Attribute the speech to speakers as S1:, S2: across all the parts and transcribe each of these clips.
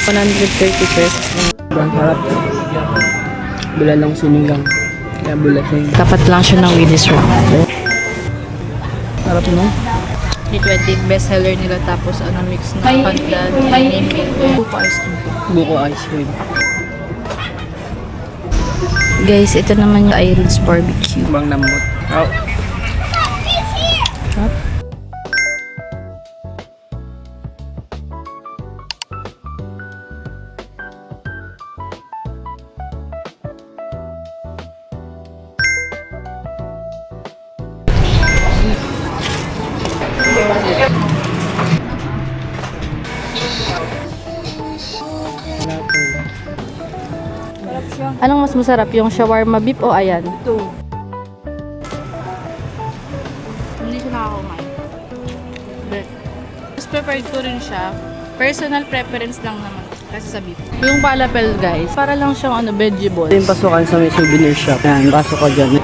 S1: 130 pesos lang.
S2: Ang harap. Bula lang sinigang. Kaya bula siya.
S1: Tapat lang siya ng Willy's Rock.
S2: Harap no?
S1: T20 bestseller nila, tapos mix na pandan, buko ice cream.
S2: Buko ice cream.
S1: Guys, ito naman yung Iris barbecue.
S2: Bang namot. Oh.
S1: Anong mas masarap, yung shawarma beef o ayan?
S2: Ito.
S1: Hindi siya nakakaumay. But, mas preferred ko rin siya. Personal preference lang naman kasi sa beef. Yung palapel guys, para lang siyang vegetables.
S2: Ito yung pasukan sa may souvenir shop. Yan, pasok ko dyan.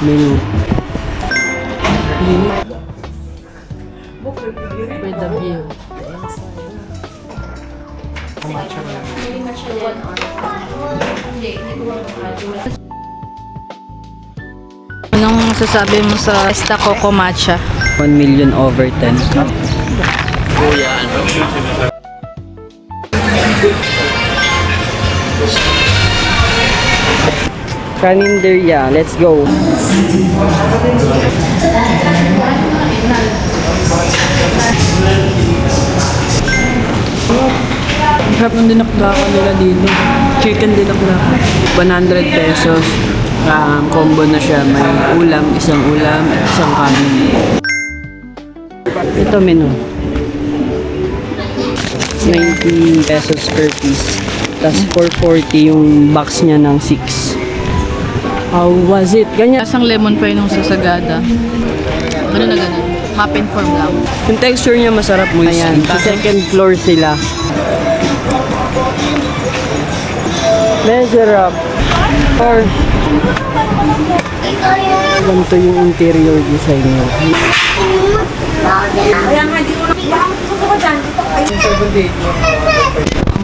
S2: Menu.
S1: With the view. Anong masasabi mo sa Esta Coco Matcha?
S2: 1 million over 10. Kaninderya, let's go. Harap ng dinaklakan nila dito. Chicken dinaklakan. 100 pesos. Combo na siya. May ulam, isang kanin. Ito menu. 90 pesos per piece. Tapos 440 yung box niya ng 6. How was it? Ganyan.
S1: Lasang lemon pa yun nung sasagada. Ano na ganun? Muffin form lang.
S2: Yung texture niya masarap mo. Ayan. Sa second floor sila. Measure up. Or ganito yung interior design niya.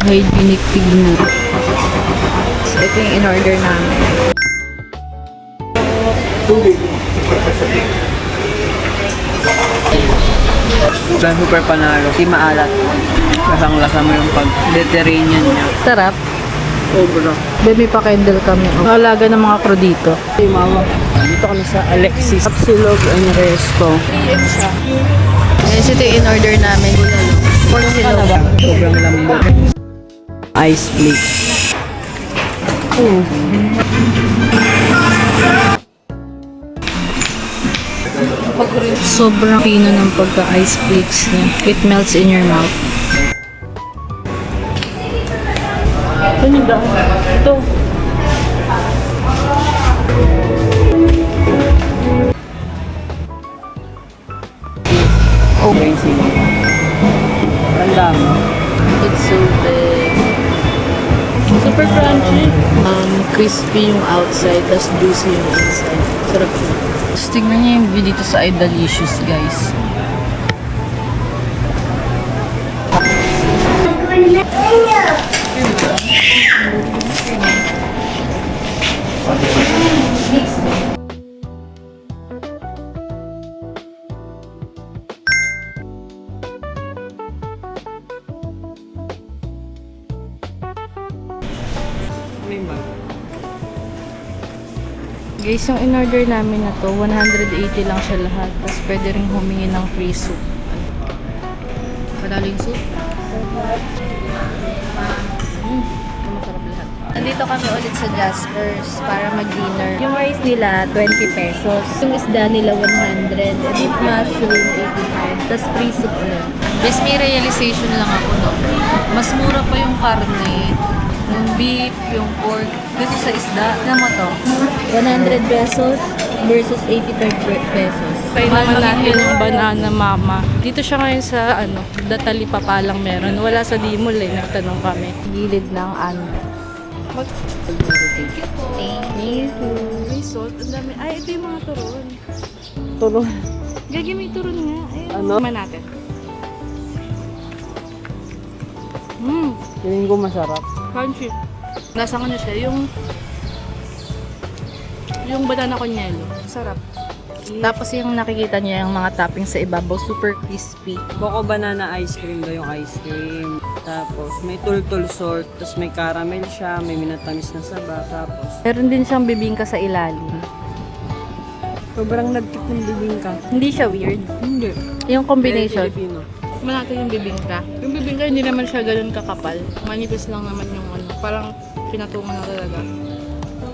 S1: Hygienic tignan. So, ito yung in-order namin.
S2: Super panalo. Di maalat. Lasang-lasa mo yung pag-Mediterranean niya.
S1: Sarap.
S2: Sobra.
S1: Baby pa candle kami. Alaga ng mga crew dito.
S2: Hey, mama. Dito kami sa Alexis Absilog and Resto.
S1: Guys, ito yung in-order namin. Pork silog.
S2: Sobrang lambot. Ice plate.
S1: Sobrang pino ng pagka-ice flakes niya. It melts in your mouth.
S2: Ito. Oh, amazing. Tanda mo.
S1: It's so big. Super crunchy. Crispy yung outside, tas juicy yung inside. Sarap yun. Tapos tignan niyo yung view dito sa iDelicious, guys. Guys, yung in-order namin na to, 180 lang siya lahat. Tapos pwede rin humingi ng free soup. Padalo yung soup? Masarap lahat. Nandito kami ulit sa Jasper's para mag-dinner. Yung rice nila, 20 pesos. Yung isda nila, 100. Beef mushroom, 85. Tapos free soup ulit. Guys, may realization lang ako, no? Mas mura pa yung karne, yung beef, yung pork, dito sa isda. Ano mo to? 100 pesos versus 85 pesos. Mahal natin yung banana mama. Dito siya ngayon sa Datali Papalang meron. Wala sa Dimol nagtanong kami. Gilid ng Thank you po. Thank you. May salt. Ang dami. Ay, ito yung mga turon.
S2: Turon.
S1: Gagi, may turon nga. Ayun.
S2: Ano?
S1: Naman natin.
S2: Feeling ko masarap.
S1: Crunchy. Nasa ano siya, yung banana con yelo. Sarap. Tapos yung nakikita niya yung mga toppings sa ibabaw, super crispy.
S2: Coco banana ice cream daw yung ice cream. Tapos may tultul sort. Tapos may caramel siya. May minatamis na saba. Tapos
S1: Meron din siyang bibingka sa ilalim.
S2: sobrang nagkit ng bibingka.
S1: Hindi siya weird.
S2: Hindi.
S1: Yung combination.
S2: Very Filipino.
S1: Tikman natin yung bibingka. Yung bibingka hindi naman siya ganun kakapal. Manipis lang naman yung ano. Parang pinatungan na talaga.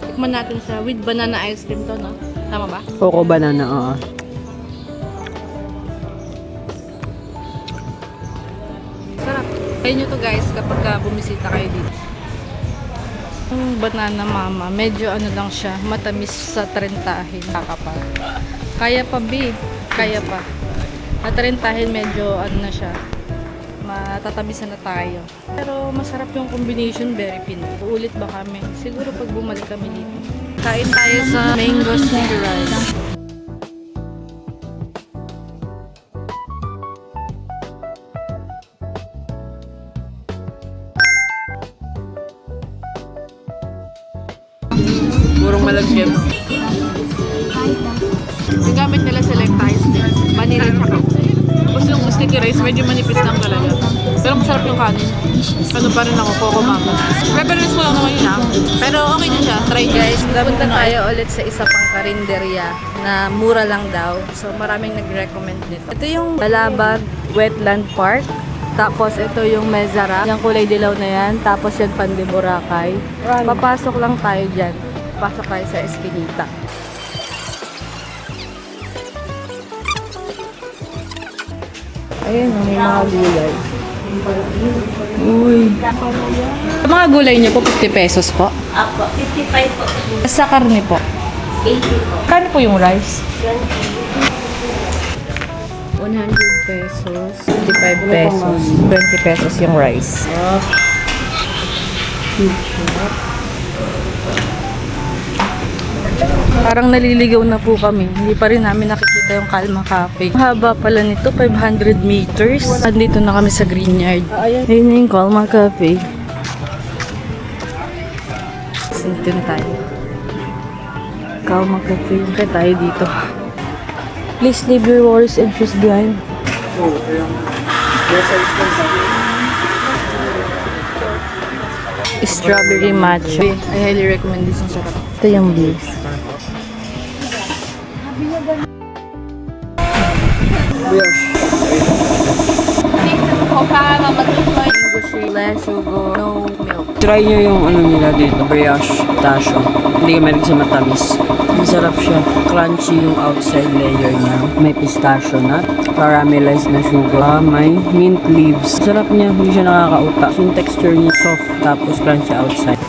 S1: Tikman natin siya with banana ice cream to, no? Tama ba?
S2: Coco banana, oo.
S1: Sarap. Try nyo to guys kapag bumisita kayo dito. Yung banana mama, medyo ano lang siya, matamis sa 30 kakapal. Kaya pa B, kaya pa. At 30 medyo ano na siya, matatamis na tayo. Pero masarap yung combination, very Pinoy. Uulit ba kami? Siguro pag bumalik kami dito. Kain tayo sa mango sticky rice.
S2: Purong malagyan.
S1: Yung gamit nila select ice cream. Vanilla tsaka. Tapos yung sticky rice, medyo manipis lang talaga. Pero masarap yung kanin. Ano pa rin ako, Coco Mama. Preference ko lang naman yun Pero okay din siya. Try guys. Punta tayo ulit sa isa pang karinderya na mura lang daw. So maraming nag-recommend nito. Ito yung Balabag Wetland Park. Tapos ito yung Mezara. Yung kulay dilaw na yan. Tapos yung Pande Boracay. Papasok lang tayo dyan. Pasok tayo sa Eskinita. Ayun, may mga gulay.
S2: Uy.
S1: Sa mga gulay niyo po, 50 pesos po.
S3: Apo, 55 po.
S1: Sa karne po.
S3: 80 po.
S1: Kano po yung rice?
S3: 20.
S1: 100 pesos, 55 pesos, 20 pesos yung rice. Parang naliligaw na po kami. Hindi pa rin namin nakikita yung Calma Cafe. Ang haba pala nito, 500 meters. Andito na kami sa Greenyard. Ayun na yung Calma Cafe. Dito na tayo. Calma Cafe. Kaya tayo dito. Please leave your worries and shoes behind. Strawberry matcha. I highly recommend this. Ang sarap. Ito yung beef. Less sugar, no milk.
S2: Try nyo yung ano nila dito, brioche tasho. Hindi ka malig sa matamis. Masarap siya. Crunchy yung outside layer niya. May pistachio nut, caramelized na sugar, may mint leaves. Sarap niya, hindi siya nakakauta. Yung texture niya soft, tapos crunchy outside.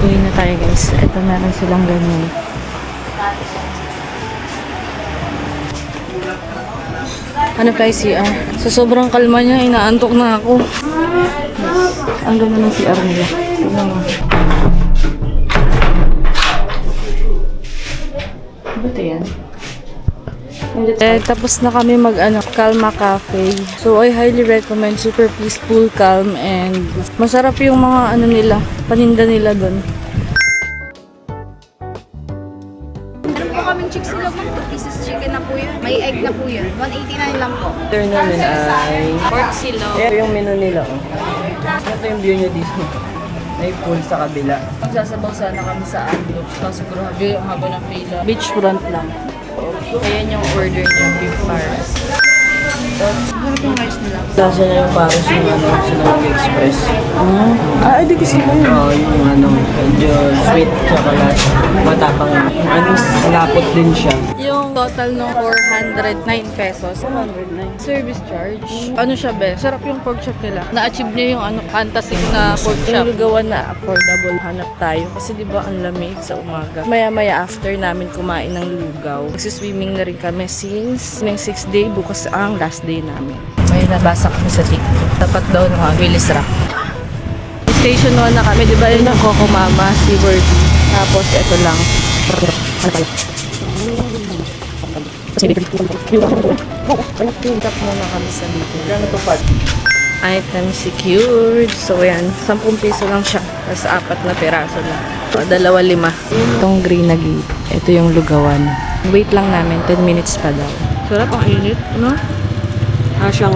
S1: Uwi na tayo guys. Ito meron silang ganyan. Ano tayo CR? Sa sobrang kalma niya, inaantok na ako. Ang ganda ng CR nila. Tignan mo. Ano ba yan? Tapos na kami Calma Cafe. So, I highly recommend. Super peaceful, calm, and masarap yung mga nila, paninda nila doon.
S3: Kaming chicks nila po. 2 pieces chicken na po yun. May egg na po yun. 189 lang po.
S2: After namin ay...
S1: Pork silo.
S2: Ito yung menu nila. Oh. Ito yung view nyo dito. May pool sa kabila.
S1: Magsasabaw sana kami sa Amloops. Kasi siguro yung haba ng pila. Beachfront lang. Ayan yung order niya, beef pares. Harap yung rice nila.
S2: Lasa na yung pares yung Sinowy Express. Di kasi mo yun. Oo, yung medyo sweet chocolate. Matapang lapot din siya.
S1: Yung total ng 409 pesos. 409. Service charge. Ano siya, be? Sarap yung pork chop nila. Na-achieve niya yung fantasy na pork chop. Yung gawa na affordable. Hanap tayo. Kasi di ba ang lamig sa umaga. Maya-maya after namin kumain ng lugaw. Magsiswimming na rin kami since ng 6th day. Bukas ang last day namin. May nabasa kami sa TikTok. Tapat daw ng Willis Rock. Station 1 na kami. Di ba yun ang Coco Mama, Seaworthy. Tapos ito lang. Ano pala? Tap muna kami sa dito. Item secured. So, yan. 10 piso lang siya. Tapos 4 na piraso na. O, 2.5. Itong green na gate. Ito yung lugawan. Wait lang namin. 10 minutes pa daw. Sarap ang init, no?
S2: Siyang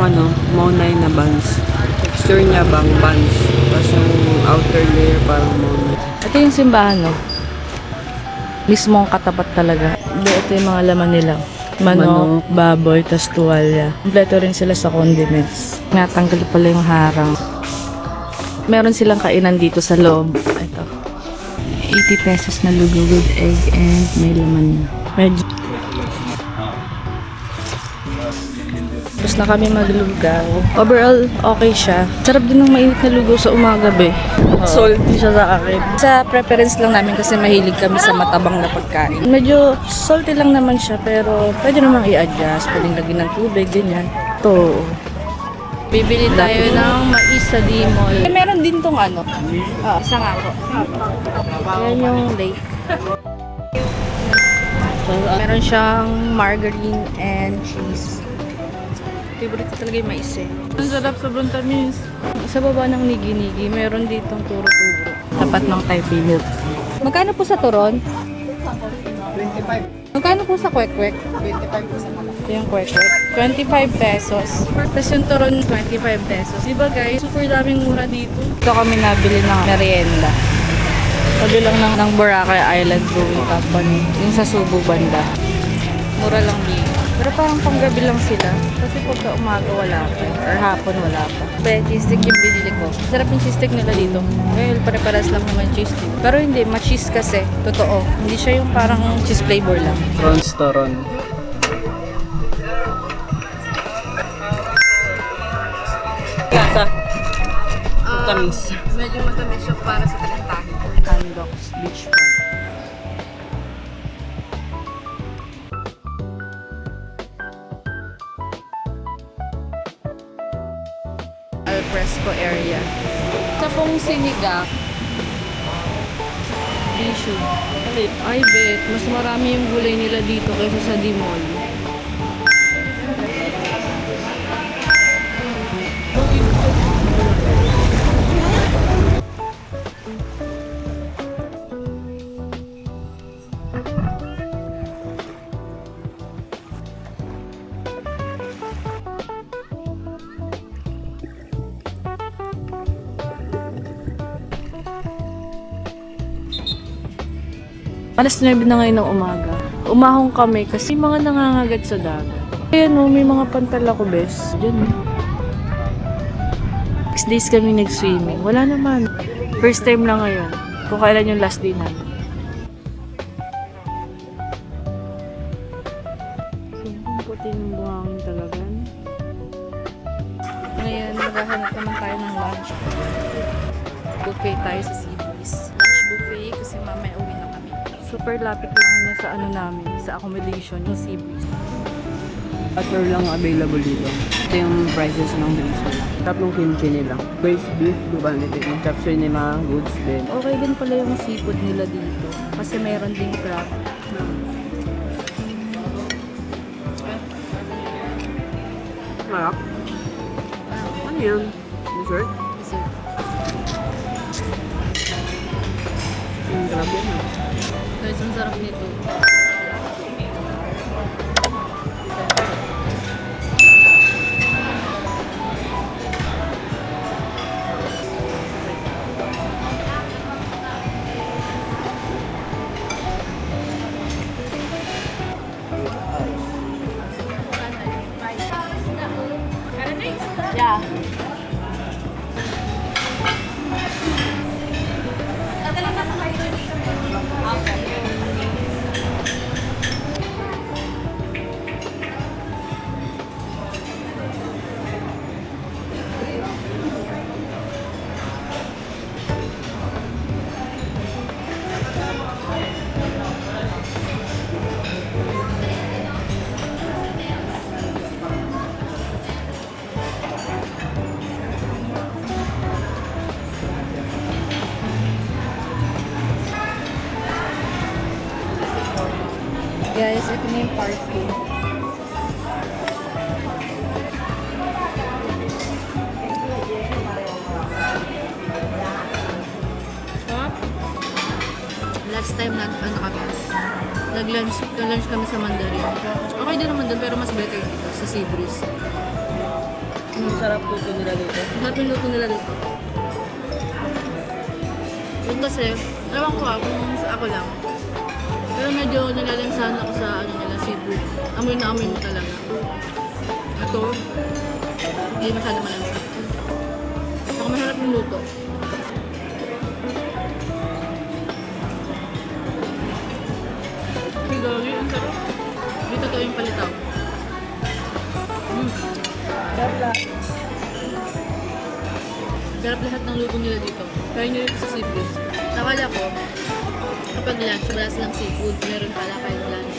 S2: monay na buns. Texture niya bang buns. Tapos yung outer layer parang monay.
S1: Ito yung simbahan, no? Mismong katapat talaga. Hindi, ito yung mga laman nila. Manok, baboy, tas tuwalya. Kompleto rin sila sa condiments. Natanggal pala yung harang. Meron silang kainan dito sa loob. Ito. 80 pesos na lugaw with egg and may laman na. Medyo. Tapos na kami maglugaw. Overall, okay siya. Sarap din ng mainit na lugaw sa umaga, be. Salty siya sa akin. Sa preference lang namin kasi mahilig kami sa matabang na pagkain. Medyo salty lang naman siya pero pwede namang i-adjust. Pwedeng lagyan ng tubig, ganyan. Ito. Bibili tayo ng mais sa D-Mall. Meron din tong isa nga po. Yan yung lake. Meron siyang margarine and cheese. Favorite ko talaga yung mais eh. Ang sarap, sobrang tamis. Sa baba ng nigi-nigi, meron ditong turo-turo. Tapat ng Taipei milk. Magkano po sa turon? 25. Magkano po sa kwek-kwek? 25 po sa malaki. Ito yung kwek-kwek. 25 pesos. Tapos yung turon, 25 pesos. Diba guys, super daming mura dito. Ito kami nabili ng merienda. Sabi lang ng Boracay Island Brewing Company. Yung sa Subo banda. Mura lang dito. Pero parang panggabi lang sila. Kasi pagka umaga wala pa. Or hapon wala pa. Pero cheese stick yung binili ko. Sarap yung cheese stick nila dito. Well, pare-paras lang naman cheese stick. Pero hindi, ma-cheese kasi. Totoo. Hindi siya yung parang cheese flavor lang.
S2: Prawns toron. Lasa. Tamis.
S3: Medyo matamis siya para sa talantahin.
S1: Candox Beach Park. Alfresco area. Sa pong sinigang, tissue. Ay bet, mas marami yung gulay nila dito kaysa sa D-Mall. Alas 9 na ngayon ng umaga. Umahong kami kasi mga nangangagat sa dagat. Ayan o, may mga pantalako bes. Diyan o. 6 days kami nag-swimming. Wala naman. First time lang ngayon. Kung kailan yung last day namin. Sobrang puti ng buhangin talaga. Ngayon, maghahanap naman tayo ng lunch. Buffet tayo sa Seabreeze. Lunch buffet kasi mamaya uwi na kami. Super lapit lang niya sa namin, sa accommodation, yung Seabreeze.
S2: Butter lang available dito. Ito yung prices ng drinks nila. Tatlong kimchi nila. Braised beef, diba nito? Yung chapsuy nila, goods din.
S1: Okay din pala yung seafood nila dito. Kasi mayroon ding crab.
S2: Marap. Ano yan? Dessert? Grabe yan ah.
S1: Guys, ang sarap nito. Yeah. Guys, ito na yung part 2. time na ano kami, nag-lunch kami sa Mandarin. Okay din naman doon, pero mas better dito sa Sea Breeze.
S2: Sarap luto nila dito.
S1: Sarap yung luto nila dito. Yun kasi, ewan ko kung ako lang. Pero medyo nilalansahan ako sa ano nila, Sea Breeze. Amoy na amoy mo talaga. Ito, hindi masyado malansa. Saka masarap yung luto. Sigari, ang sarap. Dito to yung palitaw. Sarap lahat ng luto nila dito. Kaya nyo dito sa seafood. Nakala ko, kapag lunch, wala silang seafood. Meron pala kahit lunch.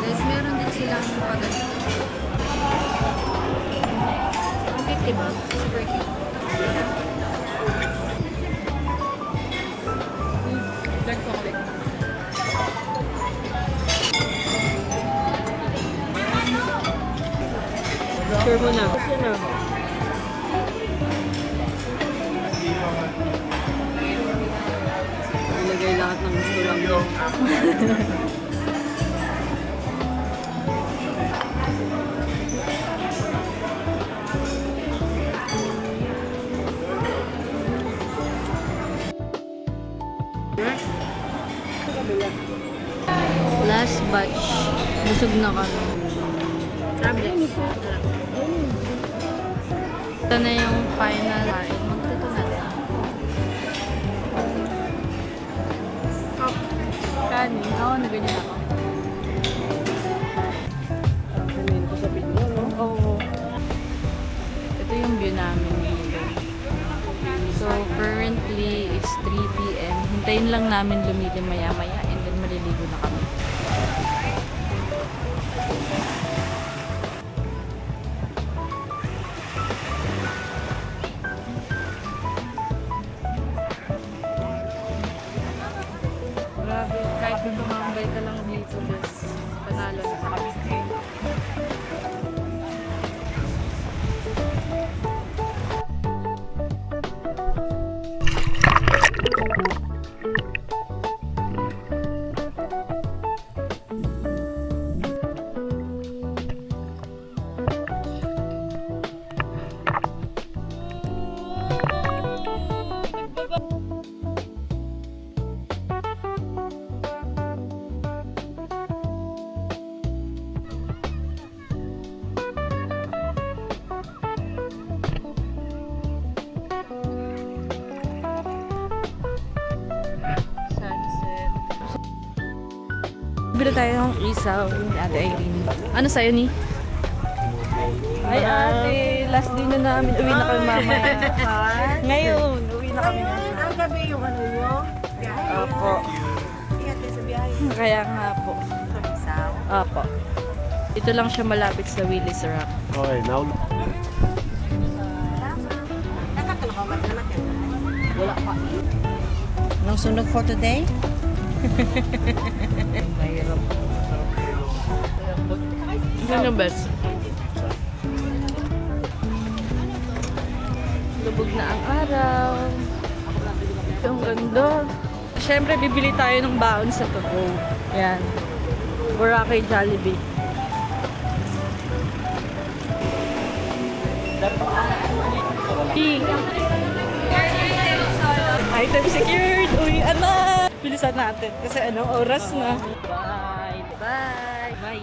S1: Guys, meron din silang pagano. Ang cute, diba? Super cute. Dark chocolate.
S2: Sure mo na. Kasi na. Ilagay lahat ng gusto lang mo.
S1: Last batch. Busog na kami. Grabe. Sarap. Ito na yung final kain. Magtuto natin. Oh. Kanin. Oo, naganyan ako.
S2: Sabihin ko sa video, no?
S1: Oo. Ito yung view namin dito. So, currently, it's 3 p.m. Hintayin lang namin lumilim maya-maya and then maliligo na kami. Grabe, kahit kung tumambay ka lang dito, just panalo na sa kami. Bili tayo ng isaw ni Ate Irene. Ano sa'yo ni? Ay ate, last day na namin. Uwi na kami mamaya. Ngayon, uwi na kami.
S4: Ang gabi yung ano nyo?
S1: Opo.
S4: Ingat kayo sa biyahe.
S1: Kaya nga po.
S4: Isaw.
S1: Opo. Ito lang siya malapit sa Willis Rock.
S5: Okay, now
S4: Nakatulong ka ba sa naman yan?
S1: Wala pa.
S4: Anong sunog for today?
S1: Mahirap. Ito yung best. Lubog na ang araw. Ang ganda. Siyempre, bibili tayo ng baon sa to. Yan. Boracay Jollibee. Item secured! Uy, anak! Bilisan natin kasi anong oras na. Bye! Bye! Bye!